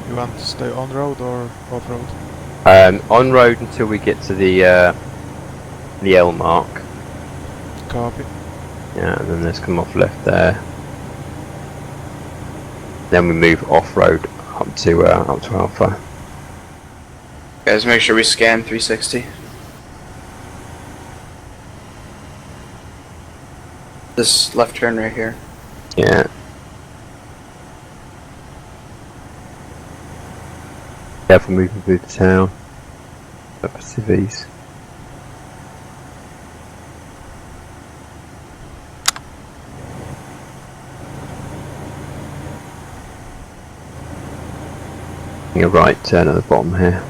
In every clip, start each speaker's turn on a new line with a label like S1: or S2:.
S1: You want to stay on road or off road?
S2: On road until we get to the L mark.
S1: Copy.
S2: Yeah, and then let's come off left there. Then we move off road up to Alpha.
S3: Guys, make sure we scan 360. This left turn right here.
S2: Yeah. Yeah, we're moving through the town. Up to civvies. A right turn at the bottom here.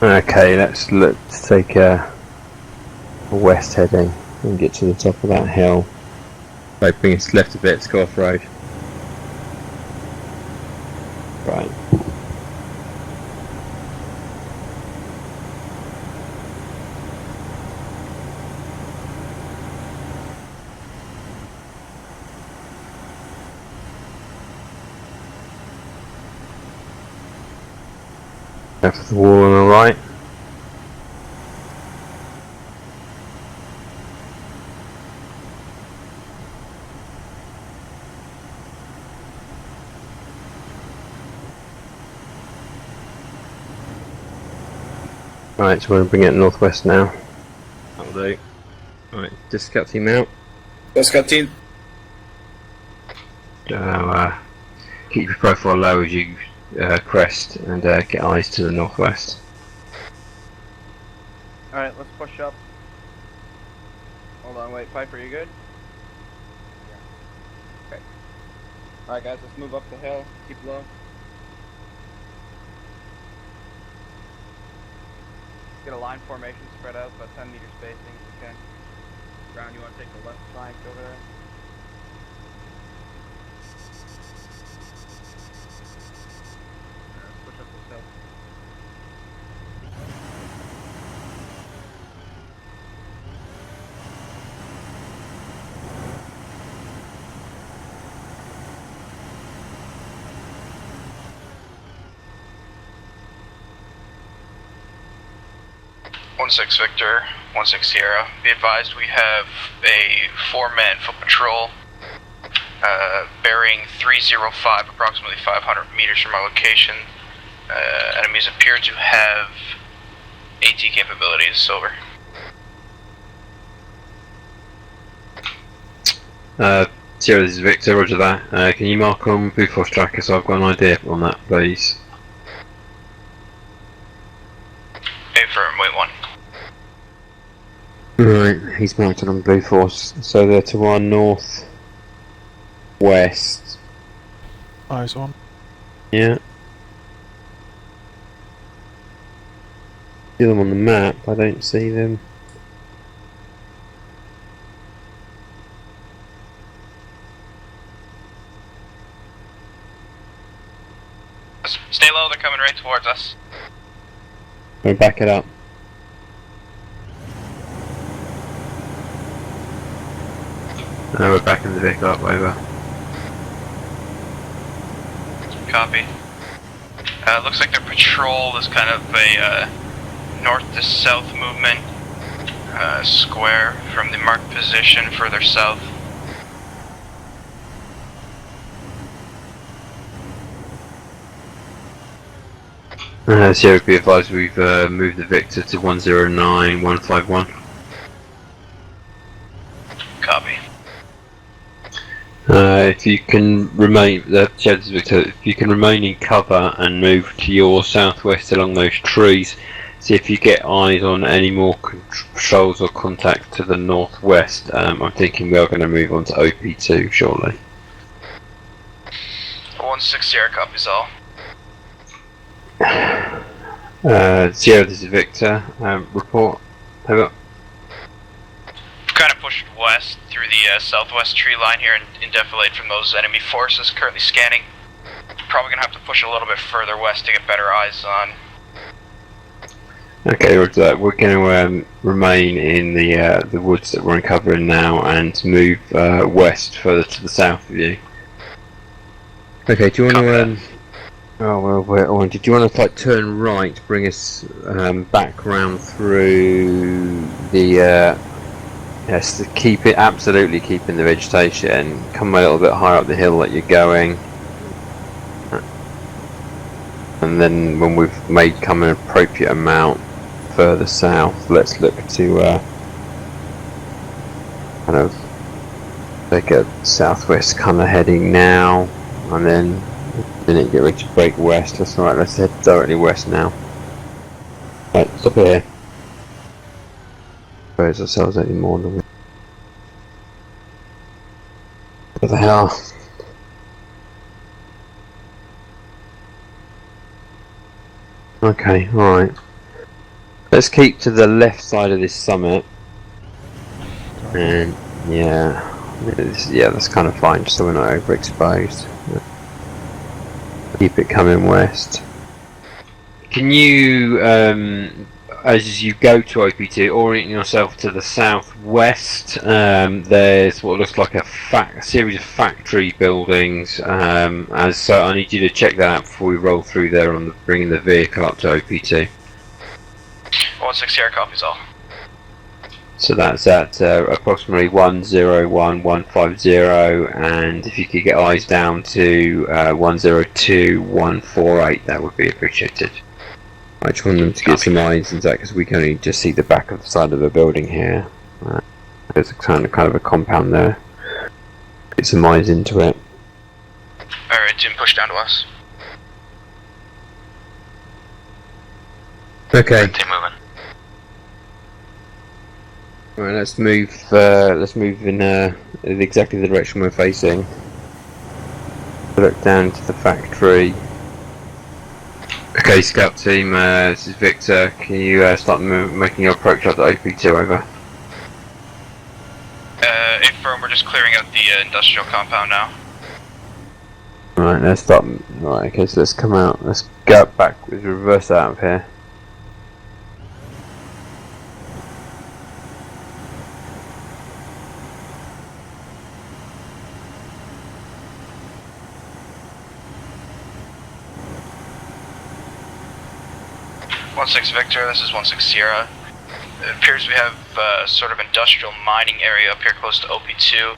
S2: Okay, let's look to take a west heading and get to the top of that hill. So bring us left a bit to go off road. Right. Left of the wall on the right. Right, so we're going to bring it northwest now. That'll do. Right, just scout team out.
S3: Let's go, team.
S2: Keep your profile low as you crest and get eyes to the northwest.
S4: Alright, let's push up. Hold on, wait, Piper, you good? Yeah. Okay. Alright guys, let's move up the hill, keep low. Get a line formation spread out, about 10 meter spacing if you can. Brown, you want to take the left flank over there? Alright, let's push up this hill.
S5: Victor, 16 Sierra. Be advised we have a 4-man foot patrol bearing 305, approximately 500 meters from our location. Enemies appear to have AT capabilities. Over.
S2: Sierra, this is Victor, roger that. Can you mark on Bufos tracker so I've got an idea on that, please?
S5: Affirm, wait 1.
S2: Right, he's marked on Blue Force, so they're to our north west.
S1: Eyes on.
S2: Yeah. See them on the map, I don't see them.
S5: Stay low, they're coming right towards us.
S2: We'll back it up. We're backing the vehicle up, over.
S5: Copy. Looks like their patrol is kind of a north to south movement, square from the marked position further south.
S2: So be advised we've moved the Victor to 109151.
S5: Copy.
S2: If you can remain, Victor, if you can remain in cover and move to your southwest along those trees, see if you get eyes on any more patrols or contact to the northwest. I'm thinking we are going to move on to OP2 shortly.
S5: 16 Sierra copies all.
S2: Sierra, this is Victor. Report. Over.
S5: Kind of pushed west through the southwest tree line here and defilade from those enemy forces currently scanning. Probably gonna have to push a little bit further west to get better eyes on
S2: Okay, roger that. We're going to remain in the woods that we're uncovering now and move west further to the south of you. Okay, do you want to? Oh well, did you want to like turn right, bring us back round through the? Yes, to keep it absolutely keeping the vegetation. Come a little bit higher up the hill that you're going. And then when we've made come an appropriate amount further south, let's look to kind of take a southwest kind of heading now, and then get ready to break west. That's alright, let's head directly west now. Right, stop here. Suppose ourselves any more than we... What the hell? Okay, alright. Let's keep to the left side of this summit. And yeah, that's kind of fine, just so we're not overexposed. Keep it coming west. Can you, as you go to OP2, orient yourself to the southwest? There's what looks like a series of factory buildings. So I need you to check that out before we roll through there on bringing the vehicle up to OP2.
S5: 1-6 Sierra copies all.
S2: So that's at approximately 101150, and if you could get eyes down to 102148, that would be appreciated. I just want them to get some eyes into that because we can only just see the back of the side of the building here. There's a kind of a compound there. Get some eyes into it.
S5: Alright, Jim, push down to us.
S2: Okay.
S5: Team moving.
S2: Alright, let's move in exactly the direction we're facing. Look down to the factory. Okay, scout team, this is Victor. Can you start making your approach up to OP2, over?
S5: Affirm, we're just clearing out the industrial compound now.
S2: Alright, let's start. Right, okay, so let's come out. Let's go back, reverse out of here.
S5: Six Victor, this is 1-6 Sierra. It appears we have sort of industrial mining area up here close to OP2.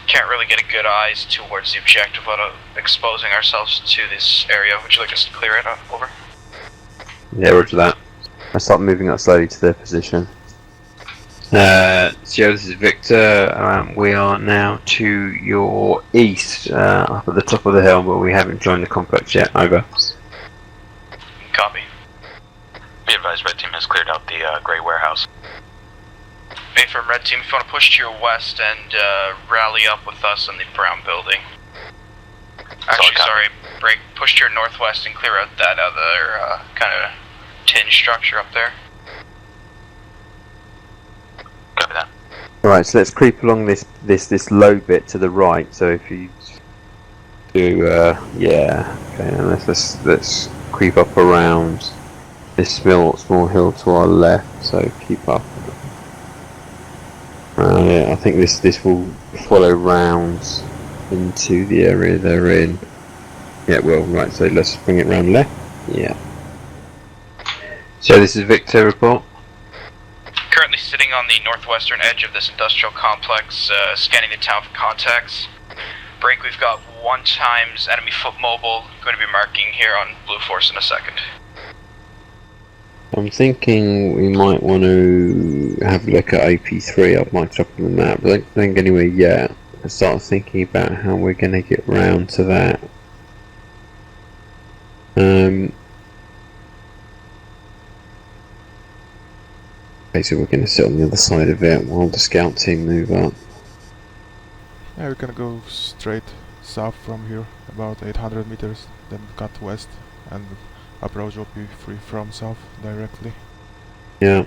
S5: Can't really get a good eyes towards the objective without exposing ourselves to this area. Would you like us to clear it? Over.
S2: Yeah, roger that. Let's start moving up slowly to their position. Sierra, this is Victor. We are now to your east, up at the top of the hill, but we haven't joined the complex yet. Over.
S5: Copy.
S6: Be advised, red team has cleared out the grey warehouse.
S5: Affirm, red team, if you want to push to your west and rally up with us in the brown building. Actually, sorry, push to your northwest and clear out that other kind of tin structure up there.
S6: Copy that.
S2: Alright, so let's creep along this low bit to the right. So if you do, yeah, okay, and let's creep up around this small hill to our left. So keep up. Yeah, I think this will follow round into the area they're in. Yeah, well, right. So let's bring it round left. Yeah. So this is Victor report.
S5: Currently sitting on the northwestern edge of this industrial complex, scanning the town for contacts. Break, we've got 1 times enemy foot mobile, going to be marking here on Blue Force in a second.
S2: I'm thinking we might want to have a look at AP3. I've marked up on the map, but I don't think anywhere yet. I start thinking about how we're going to get round to that. Okay, so we're going to sit on the other side of it while the scout team move up.
S1: Yeah, we can go straight south from here, about 800 meters, then cut west and approach OP3 from south directly.
S2: Yeah.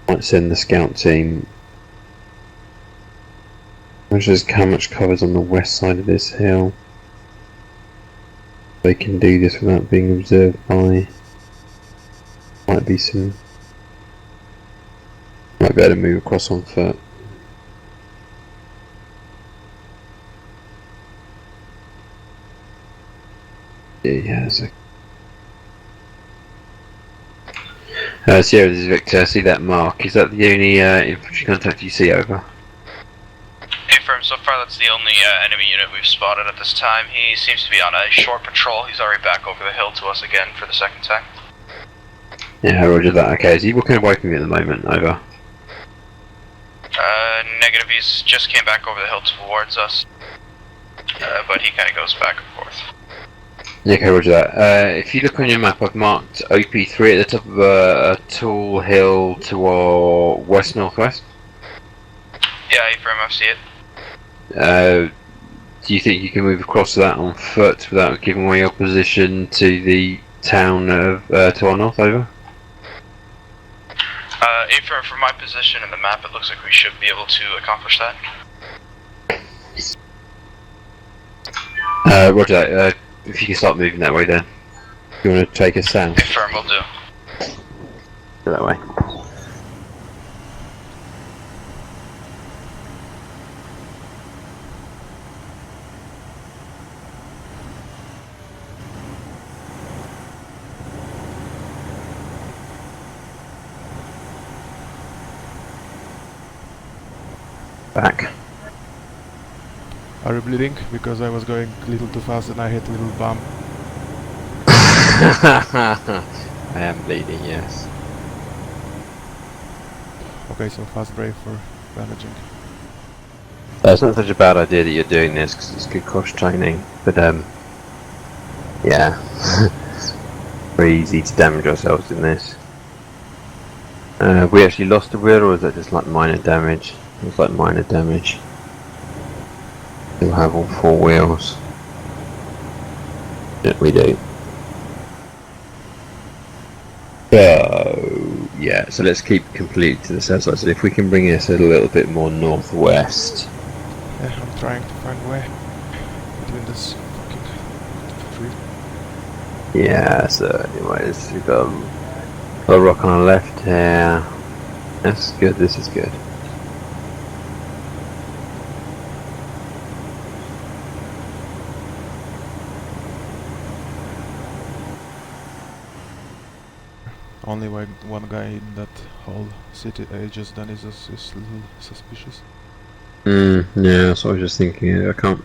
S2: Might send the scout team. Just how much covers on the west side of this hill. They can do this without being observed by. Might be some. Might be able to move across on foot. Yeah, so. Sierra, this is Victor. See that mark? Is that the only infantry contact you see? Over.
S5: Affirm, so far that's the only enemy unit we've spotted at this time. He seems to be on a short patrol. He's already back over the hill to us again for the second time.
S2: Yeah, roger that. Okay, is he walking away from you at the moment? Over.
S5: Negative, he's just came back over the hill towards us. But he kind of goes back and forth.
S2: Yeah, okay, roger that. If you look on your map, I've marked OP3 at the top of a tall hill to our west-northwest.
S5: Yeah, Affirm, I see it.
S2: Do you think you can move across that on foot without giving away your position to the town of to our north? Over.
S5: Affirm, from my position in the map, it looks like we should be able to accomplish that.
S2: Roger that. If you can start moving that way, then you want to take us south.
S5: Affirm, will do.
S2: Go that way. Back.
S1: Are you bleeding? Because I was going a little too fast and I hit a little bump.
S2: I am bleeding, yes.
S1: Okay, so fast brave for bandaging.
S2: It's not such a bad idea that you're doing this because it's good cross training, but yeah, very easy to damage ourselves in this. We actually lost the wheel, or is that just like minor damage? It's like minor damage. We'll have all four wheels. Yeah, we do. So yeah, so let's keep completely to the south side. So if we can bring this a little bit more northwest.
S1: Yeah, I'm trying to find a way between this fucking tree.
S2: Yeah, so anyways, we've got a rock on our left here. That's good, this is good.
S1: Only one guy in that whole city just then is a little suspicious.
S2: Yeah, that's what I was just thinking. I can't.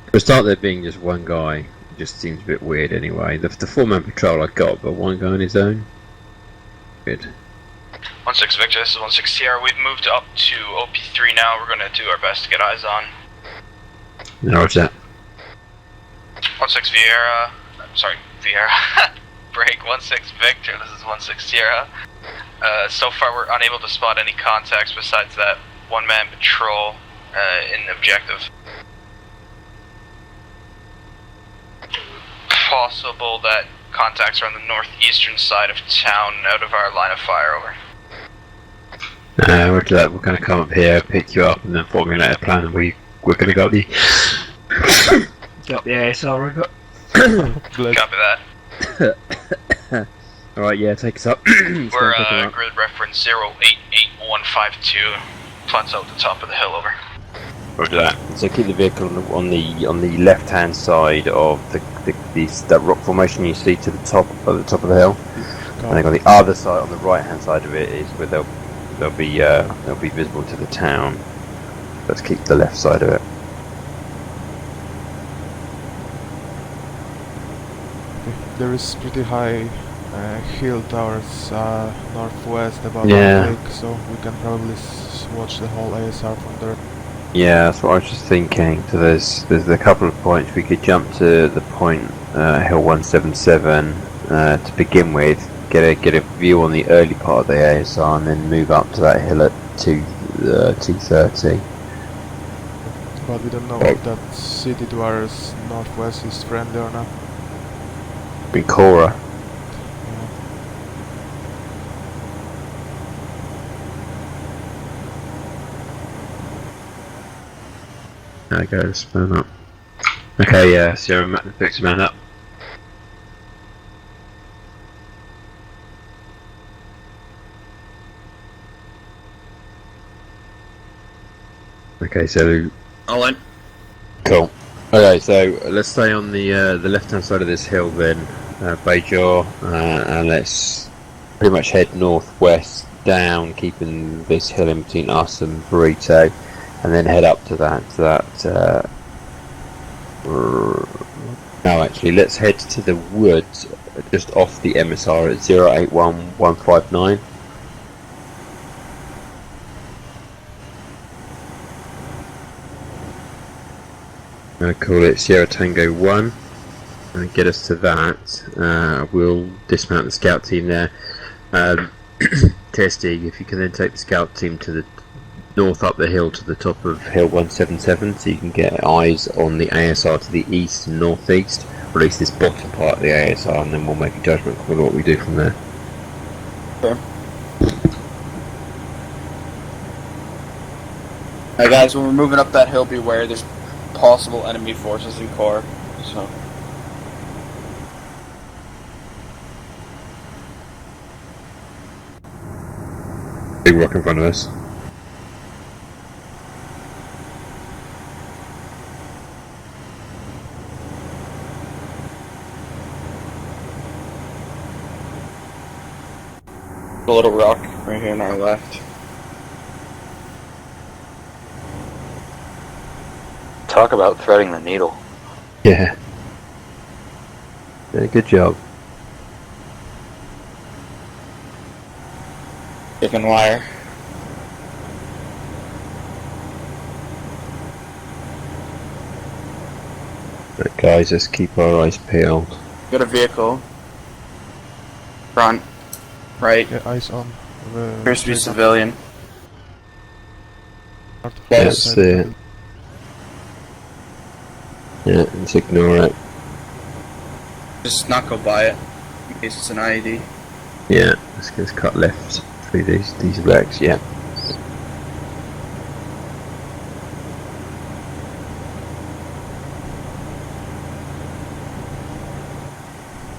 S2: For a start, there being just one guy, it just seems a bit weird anyway. The four-man patrol I got, but one guy on his own. Good.
S5: 1-6 Victor, this is 1-6 Sierra. We've moved up to OP3 now. We're going to do our best to get eyes on.
S2: No, what's that?
S5: 1-6 Vieira. Sorry, Vieira. Break 1-6 Victor, this is 1-6 Sierra. So far we're unable to spot any contacts besides that one-man patrol in the objective. Possible that contacts are on the northeastern side of town out of our line of fire, over.
S2: Roger that, we're going to come up here, pick you up, and then formulate a plan, and we're going to go up the... got the ASR, we got...
S5: Copy that.
S2: Alright, yeah, take us up.
S5: We're grid reference 088152. Plots out the top of the hill, over.
S2: Roger that. So keep the vehicle on the left hand side of that rock formation you see to the top of the hill. And then on the other side, on the right hand side of it, is where they'll be visible to the town. Let's keep the left side of it.
S1: There is pretty high hill towards northwest about
S2: Yeah.
S1: the lake, so we can probably watch the whole ASR from there.
S2: Yeah, that's what I was just thinking. So there's a couple of points we could jump to the point hill 177 to begin with, get a view on the early part of the ASR, and then move up to that hill at 230.
S1: But we don't know if that city to our northwest is friendly or not.
S2: Cora. There we go, span up. Okay, yeah, Sierra, Victor, man up. Okay, so
S3: All in.
S2: cool. Okay, so let's stay on the left-hand side of this hill then, Bajor, and let's pretty much head northwest down, keeping this hill in between us and Burrito, and then head up to that. No, actually, let's head to the woods just off the MSR at 081159. I'm going to call it Sierra Tango 1 and get us to that. We'll dismount the scout team there. Testy, if you can then take the scout team to the north up the hill to the top of hill 177 so you can get eyes on the ASR to the east and northeast, or at least this bottom part of the ASR, and then we'll make a judgment call on what we do from there.
S3: Okay. Hey guys, when we're moving up that hill, beware there's possible enemy forces in core. So
S2: Big rock in front of us.
S3: a little rock right here on our left.
S6: Talk about threading the needle.
S2: Yeah. Good job.
S3: Chicken wire.
S2: Right, guys, let's keep our eyes peeled.
S3: Got a vehicle. Front. Right.
S1: Yeah, eyes on.
S3: Appears to be civilian.
S2: That's it. Yeah, let's ignore it.
S3: Just not go by it in case it's an IED.
S2: Yeah, let's cut left through these wrecks, yeah.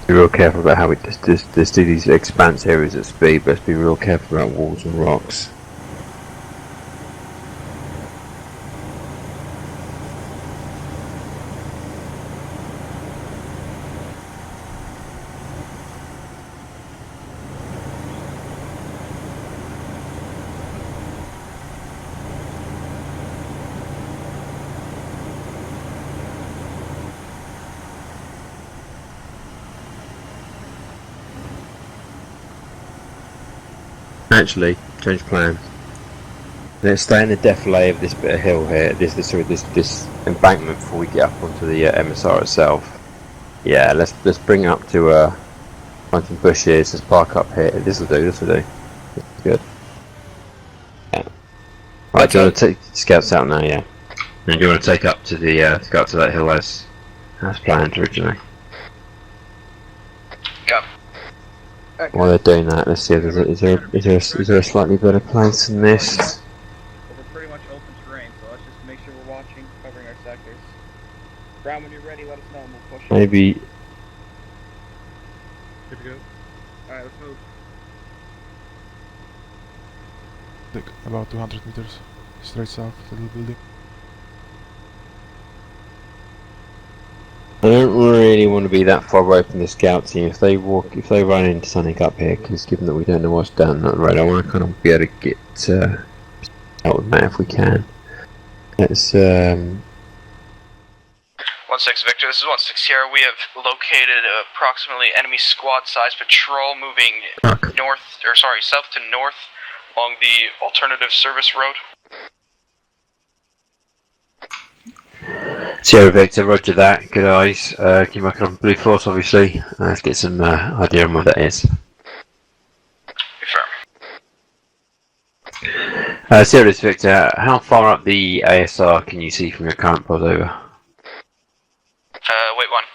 S2: Be real careful about how we just do these expanse areas at speed, but let's be real careful about walls and rocks. Actually, change plan. Let's stay in the defilé of this bit of hill here, this embankment before we get up onto the MSR itself. Yeah, let's bring up to find some bushes. Let's park up here. This'll do. Good. Yeah. Right, do you want to take scouts out now? Yeah. And do you want to take up to the go up to that hill as planned originally? While they're doing that, let's see if is there a slightly better place than this?
S4: Well, we're pretty much open terrain, so let's just make sure we're watching, covering our sectors. Brown, when you're ready, let us know and we'll push.
S2: Maybe.
S4: Good to go. Alright, let's move.
S1: Like about 200 meters straight south to the building.
S2: I don't really want to be that far away from the scout team. If they run into something up here, because given that we don't know what's down that road, I want to kind of be able to get out with Matt if we can. Let's
S5: 1-6 Victor, this is 1-6 Sierra. We have located approximately enemy squad-sized patrol moving south to north along the alternative service road.
S2: Sierra Victor, roger that. Good eyes. Keep marking on Blue Force, obviously. Let's get some idea on what that is.
S5: Confirm.
S2: Sierra Victor, how far up the ASR can you see from your current pod over?
S5: Wait one.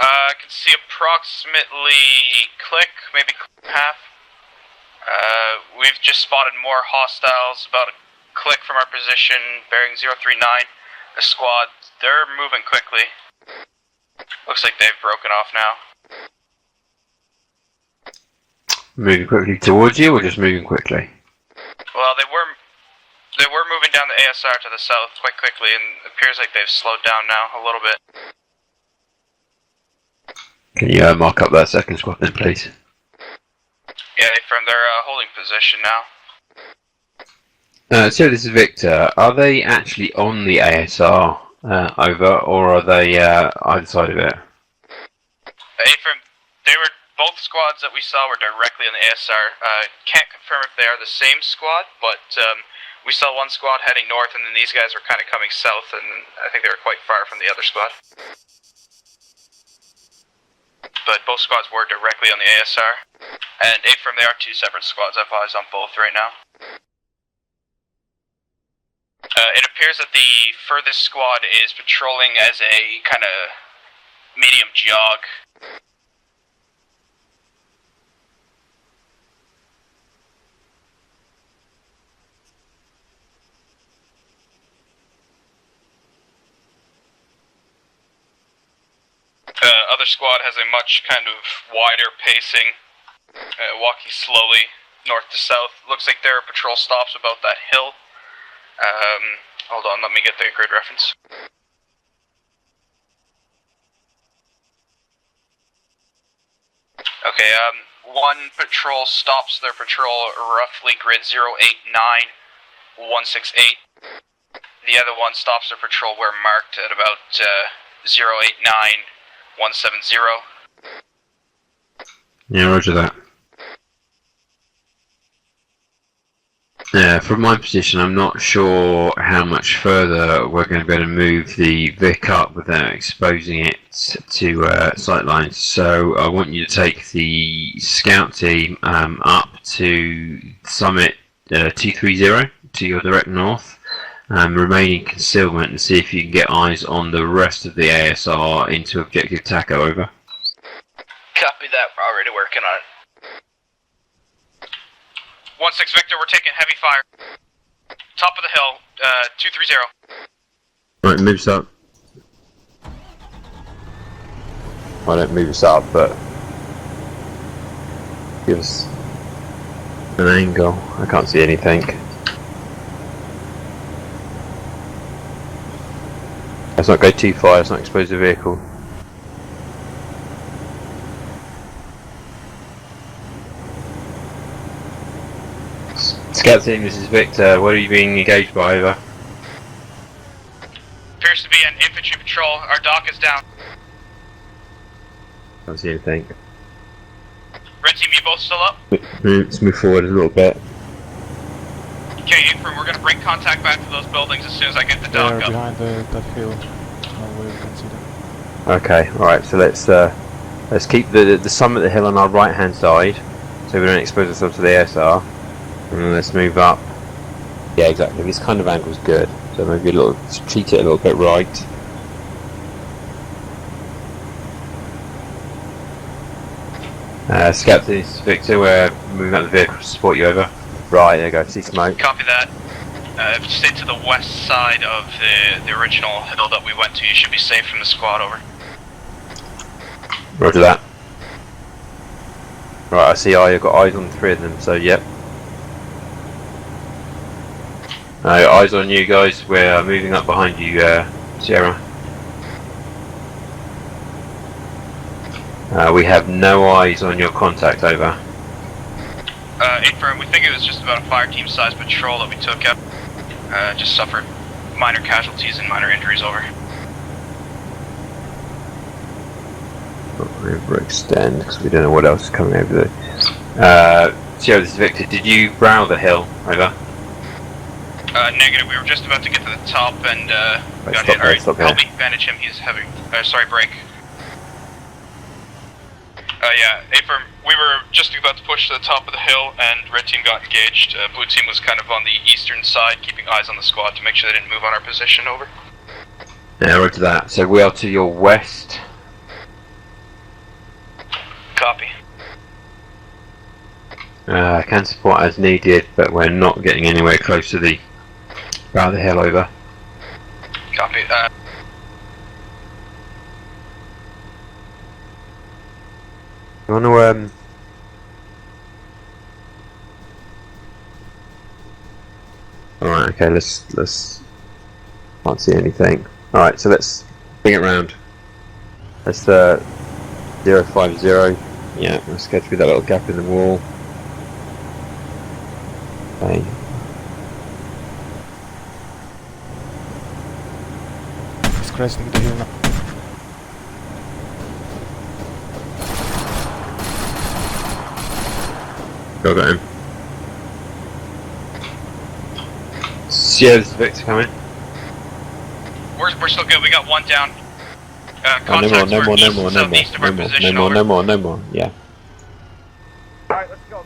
S5: I can see approximately maybe half. we've just spotted more hostiles about a click from our position, bearing 039. The squad, they're moving quickly. Looks like they've broken off now.
S2: Moving quickly towards you, or just moving quickly?
S5: Well, they were moving down the ASR to the south quite quickly, and it appears like they've slowed down now a little bit.
S2: Can you mark up that second squad then, please?
S5: Yeah, from their holding position now.
S2: So this is Victor. Are they actually on the ASR over, or are they either side of it?
S5: Both squads that we saw were directly on the ASR. Can't confirm if they are the same squad, but we saw one squad heading north, and then these guys were kind of coming south, and I think they were quite far from the other squad. But both squads were directly on the ASR. And from they are two separate squads. I've eyes on both right now. It appears that the furthest squad is patrolling as a kind of medium jog. Other squad has a much kind of wider pacing, walking slowly north to south. Looks like their patrol stops about that hill. Hold on, let me get the grid reference. Okay, one patrol stops their patrol roughly grid 089168. The other one stops their patrol where marked at about 089170.
S2: Yeah, roger that. From my position, I'm not sure how much further we're going to be able to move the Vic up without exposing it to sightlines. So I want you to take the scout team up to summit 230 to your direct north, remaining concealment, and see if you can get eyes on the rest of the ASR into objective TACO, over.
S5: Copy that, we're already working on it. 1-6 Victor, we're taking heavy fire. Top of the hill, 230.
S2: Right, move us up. I don't move us up, but give us an angle. I can't see anything. Let's not go too far, let's not expose the vehicle. Scout team, this is Victor. What are you being engaged by, over?
S5: Appears to be an infantry patrol. Our dock is down.
S2: Can't see anything.
S5: Red team, you both still up?
S2: Let's move forward a little bit.
S5: Okay, Infirm, we're going to bring contact back to those buildings as soon as I get the dock
S1: They're
S5: up.
S1: behind that hill. No way we can see them.
S2: Okay, alright, so let's keep the summit of the hill on our right hand side, so we don't expose ourselves to the ASR. And then let's move up. Yeah, exactly. This kind of angle is good. So maybe treat it a little bit right. Scout to this, Victor. We're moving out the vehicle to support you, over. Right, there you go. See smoke.
S5: Copy that. If you stay to the west side of the original hill that we went to, you should be safe from the squad, over.
S2: Roger that. Right, I see I've got eyes on 3 of them, so yep. Eyes on you guys, we're moving up behind you, Sierra. We have no eyes on your contact, over.
S5: Infirm, we think it was just about a fire team sized patrol that we took out. Just suffered minor casualties and minor injuries, over.
S2: Overextend, because we don't know what else is coming over there. Sierra, this is Victor. Did you brow the hill, over?
S5: Negative. We were just about to get to the top and got hit. Alright, help me bandage him. He's having. Sorry, break. Yeah, Infirm, we were just about to push to the top of the hill and red team got engaged. Blue team was kind of on the eastern side, keeping eyes on the squad to make sure they didn't move on our position, over.
S2: Yeah, right to that. So we are to your west.
S5: Copy.
S2: Can support as needed, but we're not getting anywhere close to the brow of the hill. Over.
S5: Copy.
S2: You want to Alright, okay, let's can't see anything. Alright, so let's bring it round. Let's 050. Yeah, let's get through that little gap in the wall. Okay.
S1: It's cresting the hill now.
S2: Got him. Yeah, there's Victor coming.
S5: We're still good. We got one down.
S2: No
S5: Contacts were east and southeast of our position. Over.
S2: No more. Yeah.
S4: Alright, let's go.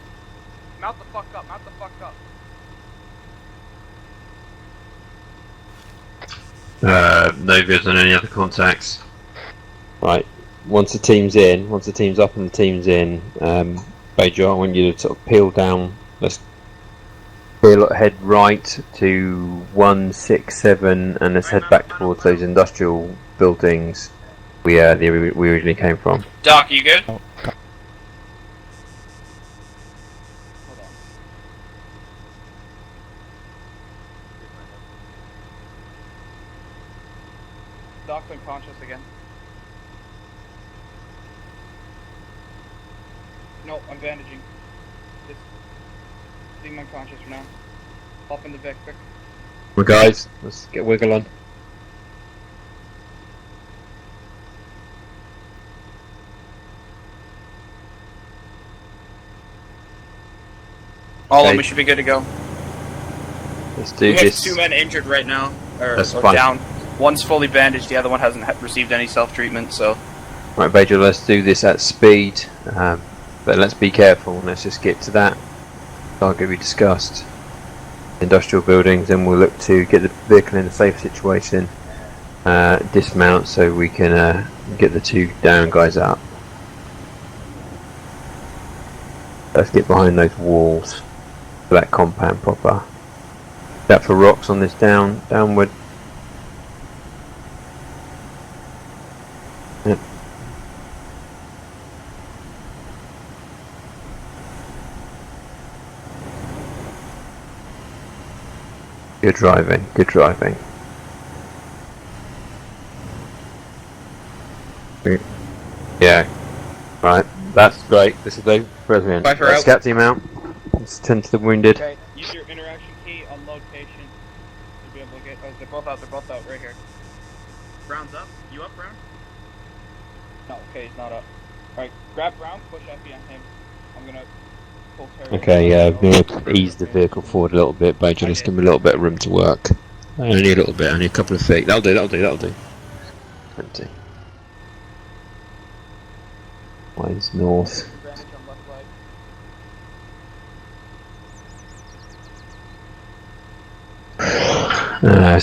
S4: Mount the fuck up, mount the fuck up.
S2: No vids on any other contacts. Right. Once the team's up and the team's in, Bejo, I want you to sort of peel down. Let's head right to 167 and let's head back towards those industrial buildings we originally came from.
S5: Doc, you good?
S1: Oh,
S4: Hold on. Doc's unconscious again. No, I'm bandaging. Just leave him unconscious for now. Hop in the Vic, quick.
S2: Well, guys, let's get wiggle on.
S3: All of
S2: Okay.
S3: them, we should be good to go.
S2: Let's do
S3: We have
S2: this.
S3: 2 men injured right now, or
S2: That's fine.
S3: down. One's fully bandaged, the other one hasn't received any self-treatment, so...
S2: Right, Bejo, let's do this at speed, but let's be careful. Let's just get to that target we discussed. Industrial buildings, and we'll look to get the vehicle in a safe situation, dismount so we can get the 2 down guys up. Let's get behind those walls for that compound proper. That for rocks on this downward. Yep. Good driving, good driving. Yeah, right, that's great. This is brilliant.
S3: Viper
S2: Let's
S3: out.
S2: scout team out. Let's tend to the wounded.
S4: Okay, use your interaction key on location to be able to get. Oh, they're both out right here. Brown's up. You up, Brown? No, okay, he's not up. Alright, grab Brown, push Effie on him. I'm gonna pull Terry.
S2: Okay, we're going to ease the vehicle forward a little bit, Bejo. Let's give him a little bit of room to work. Only a little bit, only a couple of feet. That'll do. 20. Mine's north.
S4: Advantage on left leg.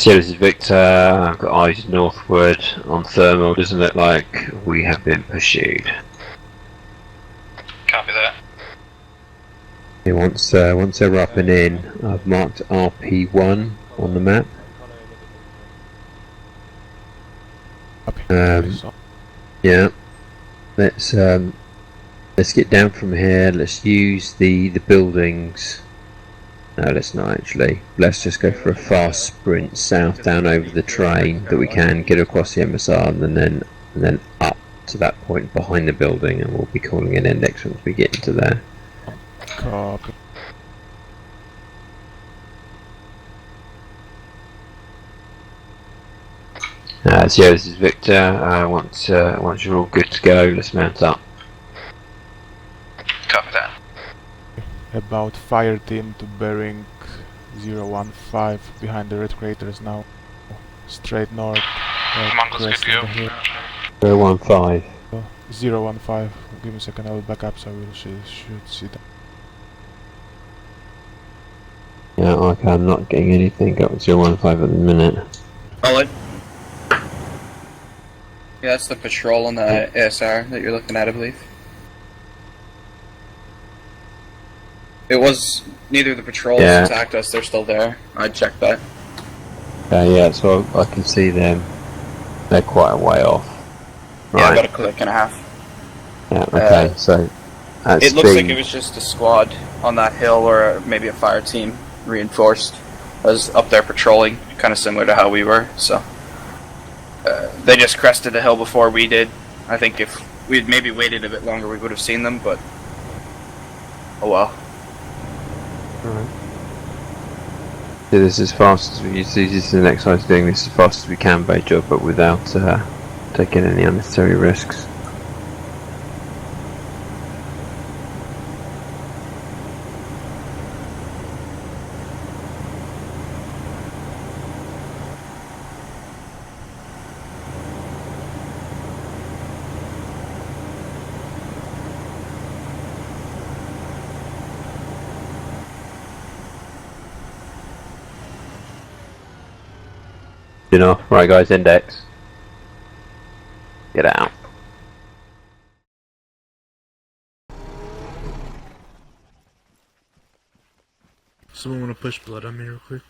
S2: So yeah, this is Victor. I've got eyes northward on thermal. Doesn't look like we have been pursued.
S5: Copy that.
S2: Okay, once they're up and in, I've marked RP1 on the map.
S1: up here.
S2: Um,
S1: So,
S2: Yeah. Let's get down from here. Let's use the buildings. No, let's not actually. Let's just go for a fast sprint south down over the train that we can get across the MSR and then up to that point behind the building, and we'll be calling an index once we get into there.
S1: copy.
S2: So yeah, this is Victor. Once you're all good to go, let's mount up.
S5: Copy that.
S1: About fire team to bearing 015 behind the red craters now. Straight north.
S5: Mongols good to go.
S2: 015.
S1: 015. Give me a second, I will back up so we should see that.
S2: Yeah, okay, I'm not getting anything up 015 at the minute.
S3: Solid. Yeah, that's the patrol on the ASR that you're looking at, I believe. It was neither the patrols
S2: Yeah.
S3: attacked us, they're still there. I checked that.
S2: Yeah, so I can see them. They're quite a way off.
S3: Yeah,
S2: Right.
S3: about a click and a half.
S2: Yeah, okay, so at
S3: It looks like
S2: speed-
S3: it was just a squad on that hill, or maybe a fire team reinforced, was up there patrolling, kind of similar to how we were. So they just crested the hill before we did. I think if we'd maybe waited a bit longer, we would have seen them. But oh well.
S2: Alright. Do this as fast as we see. This is the next time doing this as fast as we can, Bejo, but without taking any unnecessary risks. Enough. Right, guys, index. Get out.
S7: Someone want to push blood on me real quick?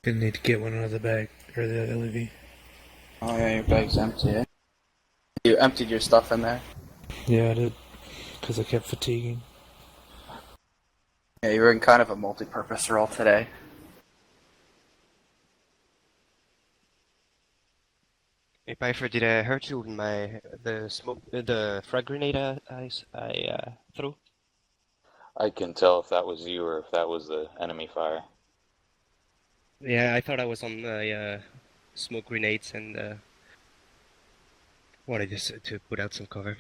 S7: Gonna need to get one out of the bag, or the LEV.
S3: Oh yeah, your bag's empty. Eh? You emptied your stuff in there.
S7: Yeah, I did. Because I kept fatiguing.
S3: Yeah, you were in kind of a multi-purpose role today.
S8: Hey Pfeiffer, did I hurt you with the frag grenade I threw?
S6: I can tell if that was you or if that was the enemy fire.
S8: Yeah, I thought I was on smoke grenades and wanted just to put out some cover.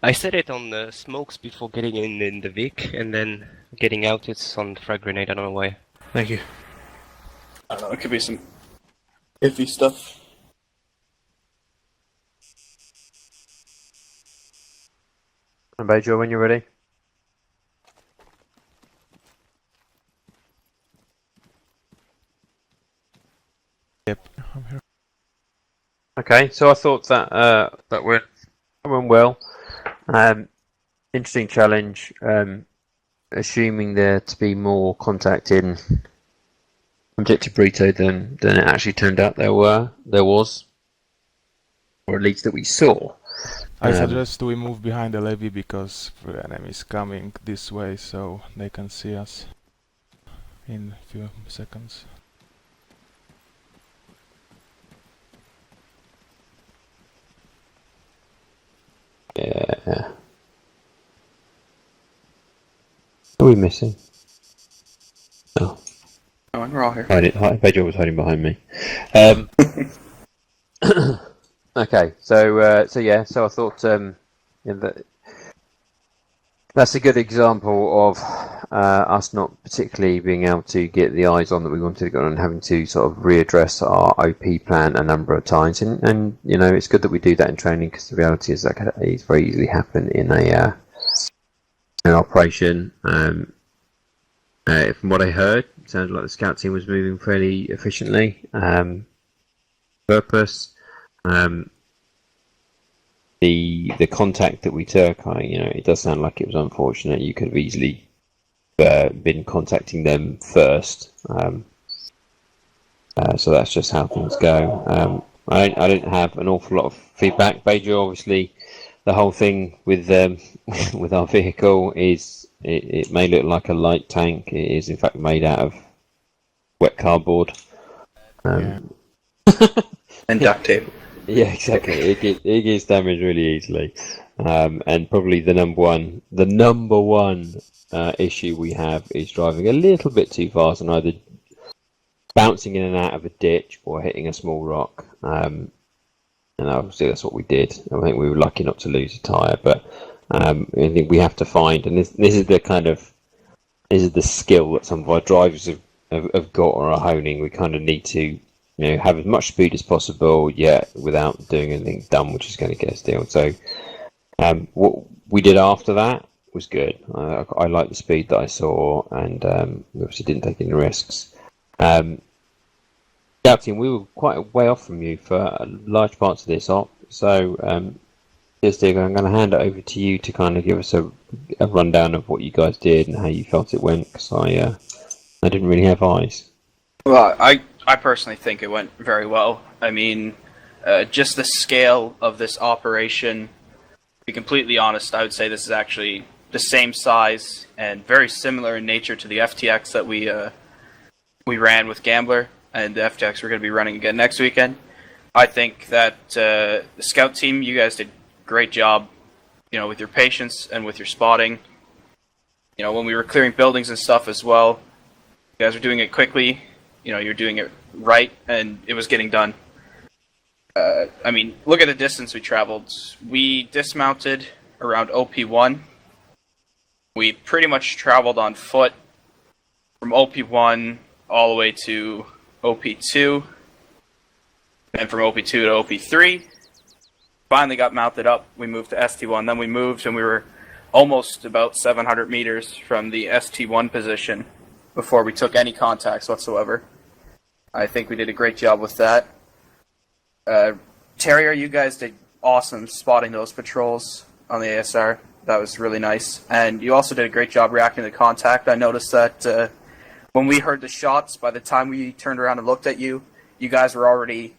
S8: I set it on the smokes before getting in the Vic, and then getting out it's on the frag grenade, I don't know why.
S7: Thank you.
S3: I don't know, it could be some iffy stuff.
S2: And Bejo, when you're ready.
S1: Yep, I'm here.
S2: Okay, so I thought that that went well. Interesting challenge. Assuming there to be more contact in Objective Burrito than it actually turned out there was, or at least that we saw.
S1: I suggest we move behind the levee because the enemy is coming this way, so they can see us in a few seconds.
S2: Yeah. What are we missing? Oh,
S3: Oh, and we're all here.
S2: Bejo was hiding behind me. Okay, so I thought that's a good example of us not particularly being able to get the eyes on that we wanted to get on, and having to sort of readdress our OP plan a number of times. And you know, it's good that we do that in training, because the reality is that can very easily happen in an operation. From what I heard, it sounded like the scout team was moving fairly efficiently. Purpose. The contact that we took, it does sound like it was unfortunate. You could have easily been contacting them first. So that's just how things go. I don't have an awful lot of feedback. Bejo, obviously, the whole thing with with our vehicle is it may look like a light tank. It is in fact made out of wet cardboard.
S3: And duct tape.
S2: Yeah, exactly. It gets damaged really easily, and probably the number one issue we have is driving a little bit too fast and either bouncing in and out of a ditch or hitting a small rock. And obviously that's what we did. I think we were lucky not to lose a tyre, but I think we have to find, and this is the skill that some of our drivers have got or are honing. We kind of need to, have as much speed as possible, yet without doing anything dumb, which is going to get us down. So, what we did after that was good. I liked the speed that I saw, and we obviously didn't take any risks. Scout team, we were quite a way off from you for large parts of this op, so Dig, I'm going to hand it over to you to kind of give us a rundown of what you guys did and how you felt it went, because I didn't really have eyes.
S3: Well, I personally think it went very well. I mean, just the scale of this operation, to be completely honest, I would say this is actually the same size and very similar in nature to the FTX that we ran with Gambler, and the FTX we're going to be running again next weekend. I think that the scout team, you guys did a great job, with your patience and with your spotting. When we were clearing buildings and stuff as well, you guys were doing it quickly. You're doing it right, and it was getting done. I mean, look at the distance we traveled. We dismounted around OP1. We pretty much traveled on foot from OP1 all the way to OP2, and from OP2 to OP3. Finally got mounted up. We moved to ST1. Then we moved, and we were almost about 700 meters from the ST1 position before we took any contacts whatsoever. I think we did a great job with that. Terrier, you guys did awesome spotting those patrols on the ASR. That was really nice. And you also did a great job reacting to contact. I noticed that when we heard the shots, by the time we turned around and looked at you, you guys were already,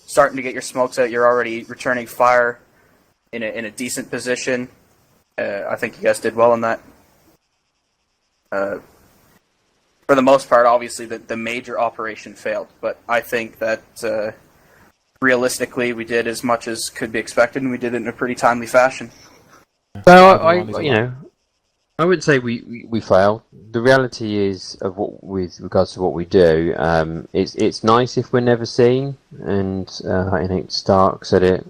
S3: starting to get your smokes out. You're already returning fire in a decent position. I think you guys did well on that. For the most part, obviously, the major operation failed. But I think that realistically, we did as much as could be expected, and we did it in a pretty timely fashion.
S2: So I would say we failed. The reality is of with regards to what we do, it's nice if we're never seen, and I think Stark said it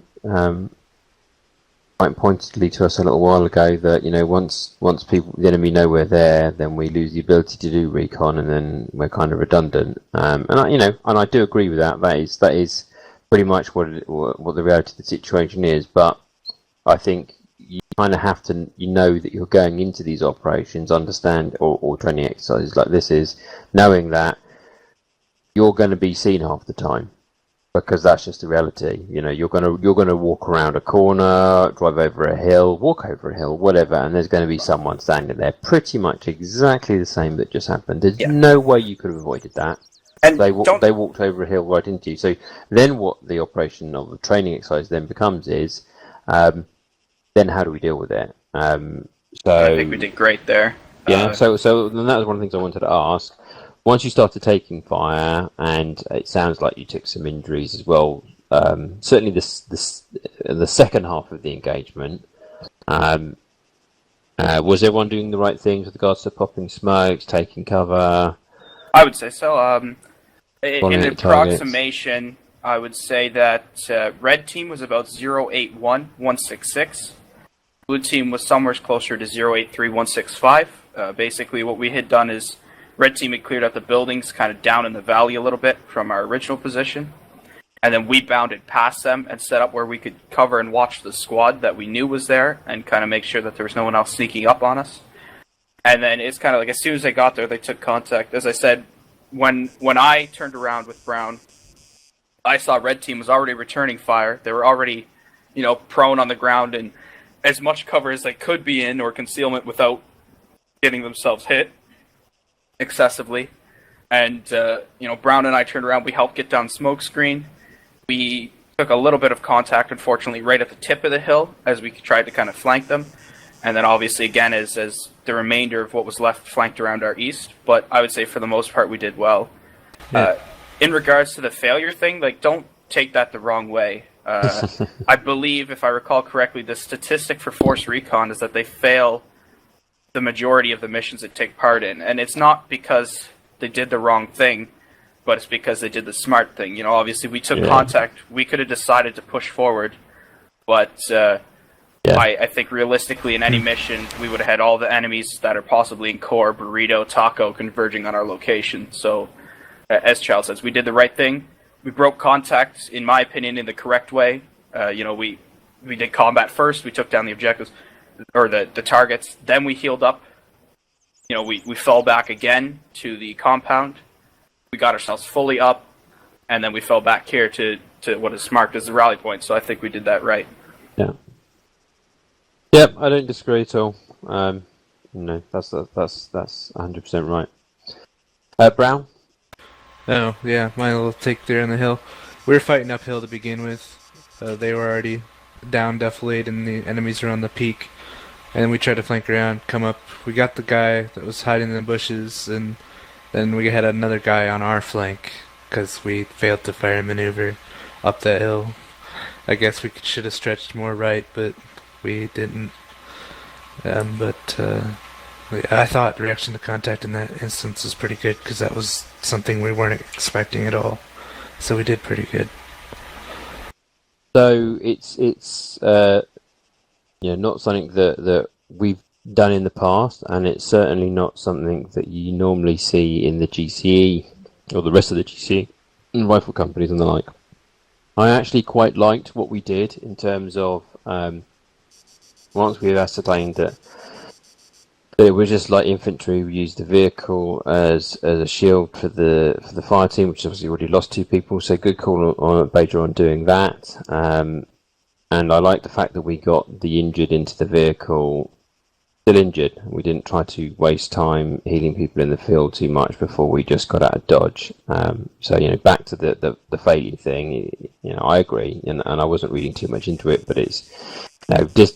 S2: quite pointedly to us a little while ago that once the enemy know we're there, then we lose the ability to do recon, and then we're kind of redundant. And I do agree with that. That is pretty much what the reality of the situation is. But I think you kind of have to, that you're going into these operations, understand, or training exercises like this is, knowing that you're going to be seen half the time, because that's just the reality. You're going to walk around a corner, drive over a hill, walk over a hill, whatever, and there's going to be someone standing there, pretty much exactly the same that just happened. There's no way you could have avoided that. And they walked over a hill right into you. So then what the operation of the training exercise then becomes is, then how do we deal with it? So
S3: I think we did great there.
S2: Yeah, so then that was one of the things I wanted to ask. Once you started taking fire, and it sounds like you took some injuries as well, certainly the second half of the engagement, was everyone doing the right things with regards to popping smokes, taking cover?
S3: I would say so. In an approximation, I would say that red team was about 081-166. Blue team was somewhere closer to 083-165. Basically, what we had done is red team had cleared out the buildings kind of down in the valley a little bit from our original position. And then we bounded past them and set up where we could cover and watch the squad that we knew was there and kind of make sure that there was no one else sneaking up on us. And then it's kind of like as soon as they got there, they took contact. As I said, when I turned around with Brown, I saw red team was already returning fire. They were already, prone on the ground and as much cover as they could be in or concealment without getting themselves hit excessively. And, Brown and I turned around. We helped get down smoke screen. We took a little bit of contact, unfortunately, right at the tip of the hill as we tried to kind of flank them. And then obviously, again, as the remainder of what was left flanked around our east. But I would say for the most part, we did well. Yeah. In regards to the failure thing, don't take that the wrong way. I believe, if I recall correctly, the statistic for Force Recon is that they fail the majority of the missions they take part in. And it's not because they did the wrong thing, but it's because they did the smart thing. Obviously we took contact. We could have decided to push forward, but I think realistically in any mission, we would have had all the enemies that are possibly in Core, Burrito, Taco converging on our location. So, as Child says, we did the right thing. We broke contact, in my opinion, in the correct way. We did combat first. We took down the objectives, or the targets. Then we healed up. We fell back again to the compound. We got ourselves fully up. and then we fell back here to what is marked as the rally point. So I think we did that right.
S2: Yeah. Yep, I don't disagree at all. No, that's 100% right. Brown?
S7: Oh, yeah, my little take there on the hill. We were fighting uphill to begin with. They were already down defilade and the enemies were on the peak. And we tried to flank around, come up. We got the guy that was hiding in the bushes, and then we had another guy on our flank because we failed to fire and maneuver up that hill. I guess we should have stretched more right, but we didn't. I thought reaction to contact in that instance was pretty good because that was something we weren't expecting at all. So we did pretty good.
S2: So it's not something that we've done in the past, and it's certainly not something that you normally see in the GCE or the rest of the GCE and rifle companies and the like. I actually quite liked what we did in terms of once we ascertained that it was just like infantry. We used the vehicle as a shield for the fire team, which obviously already lost 2 people. So good call on Bader on doing that. And I like the fact that we got the injured into the vehicle still injured. We didn't try to waste time healing people in the field too much before we just got out of dodge. So back to the failure thing. I agree, and I wasn't reading too much into it, but it's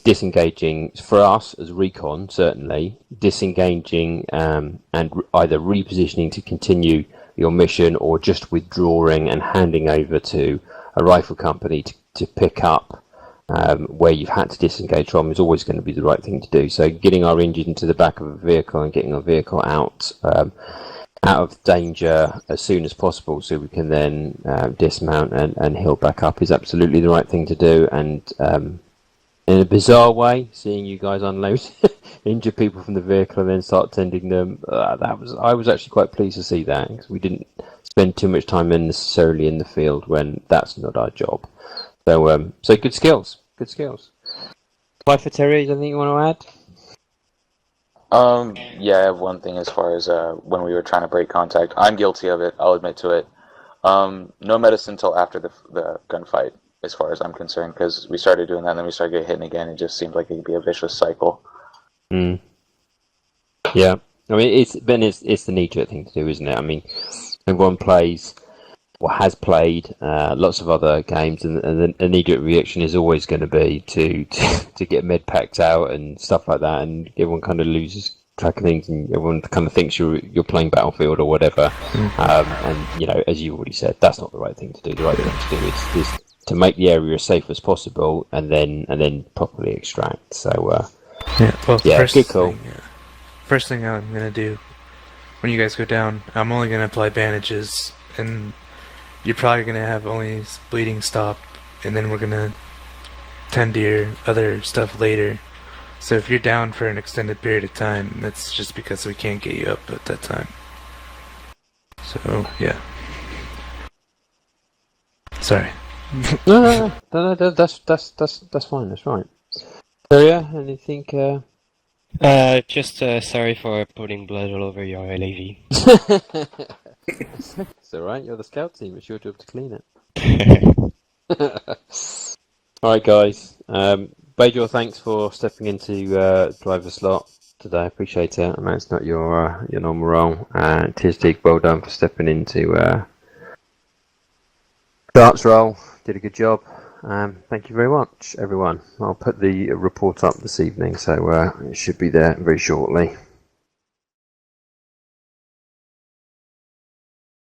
S2: disengaging for us as recon, certainly disengaging and either repositioning to continue your mission or just withdrawing and handing over to a rifle company to pick up where you've had to disengage from is always going to be the right thing to do. So getting our injured into the back of a vehicle and getting our vehicle out of danger as soon as possible so we can then dismount and heal back up is absolutely the right thing to do. And in a bizarre way, seeing you guys unload injured people from the vehicle and then start tending them, I was actually quite pleased to see that, because we didn't spend too much time necessarily in the field when that's not our job. So good skills. Pfeiffer, Terry, is anything you want to add?
S6: Yeah, I have one thing as far as when we were trying to break contact. I'm guilty of it, I'll admit to it. No medicine until after the gunfight, as far as I'm concerned, because we started doing that and then we started getting hit again. It just seemed like it could be a vicious cycle.
S2: Yeah, I mean, it's the knee-jerk thing to do, isn't it? I mean, everyone plays or has played lots of other games, and the knee-jerk reaction is always going to be to get med packs out and stuff like that, and everyone kind of loses track of things, and everyone kind of thinks you're playing Battlefield or whatever. And as you already said, that's not the right thing to do. The right thing to do is to make the area as safe as possible, and then properly extract. So good call.
S7: First thing I'm gonna do when you guys go down, I'm only gonna apply bandages, and you're probably gonna have only bleeding stop, and then we're gonna tend to your other stuff later. So if you're down for an extended period of time, that's just because we can't get you up at that time. So yeah. Sorry.
S2: No, that's fine. That's right. Daria, anything?
S8: Just sorry for putting blood all over your LAV.
S2: It's alright, you're the scout team, it's your job to clean it. Alright guys, Bajor, thanks for stepping into driver slot today, I appreciate it. I know it's not your normal role. Tizdig, well done for stepping into Dart's role, did a good job. Thank you very much, everyone. I'll put the report up this evening, so it should be there very shortly.